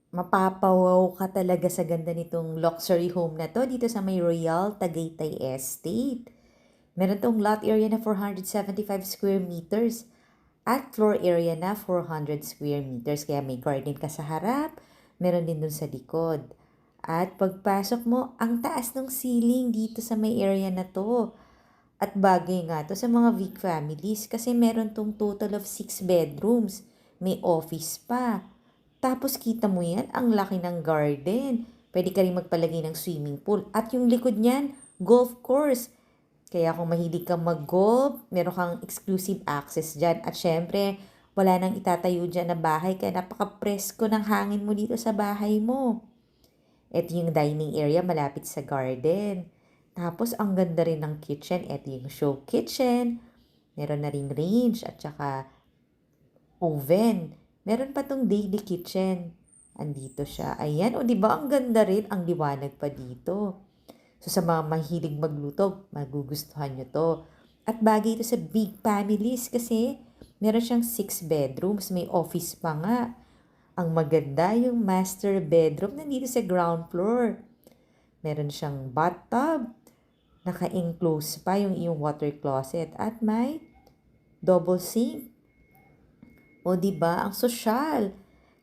Mapapawaw ka talaga sa ganda nitong luxury home na to dito sa may Royal Tagaytay Estate. Meron tong lot area na 475 square meters at floor area na 400 square meters. Kaya may garden ka sa harap, meron din dun sa likod. At pagpasok mo, ang taas ng ceiling dito sa may area na to. At bagay nga to sa mga big families kasi meron tong total of 6 bedrooms. May office pa. Tapos kita mo yan, ang laki ng garden. Pwede ka rin magpalagay ng swimming pool. At yung likod niyan, golf course. Kaya kung mahilig kang mag-golf, meron kang exclusive access dyan. At syempre, wala nang itatayo dyan na bahay kaya napaka-presko ng hangin mo dito sa bahay mo. Ito yung dining area malapit sa garden. Tapos, ang ganda rin ng kitchen. Ito yung show kitchen. Meron na ring range at saka oven. Meron pa tong daily kitchen. Andito siya. Ayan. O, di ba ang ganda rin? Ang liwanag pa dito. So, sa mga mahilig magluto, magugustuhan nyo to. At bagay ito sa big families kasi meron siyang 6 bedrooms. May office pa nga. Ang maganda yung master bedroom nandito sa ground floor. Meron siyang bathtub. Naka-enclose pa yung iyong water closet. At may double sink. O di ba ang sosyal.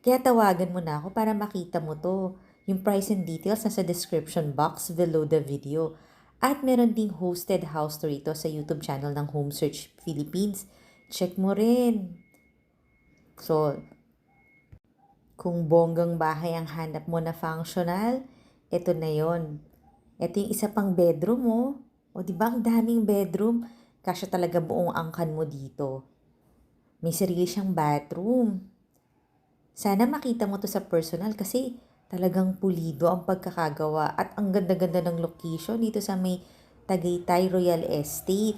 Kaya tawagan mo na ako para makita mo to. Yung price and details nasa description box below the video. At meron ding hosted house tour ito sa YouTube channel ng Home Search Philippines. Check mo rin. So, kung bonggang bahay ang hanap mo na functional, ito na yon. Ito yung isa pang bedroom mo. O di ba ang daming bedroom? Kasya talaga buong angkan mo dito. May sarili siyang bathroom. Sana makita mo to sa personal kasi talagang pulido ang pagkakagawa at ang ganda-ganda ng location dito sa may Tagaytay Royal Estate.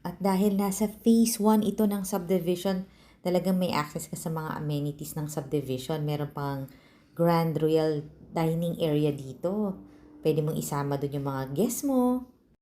At dahil nasa phase 1 ito ng subdivision, talagang may access ka sa mga amenities ng subdivision. Meron pang Grand Royal Dining Area dito. Pwede mong isama doon yung mga guests mo.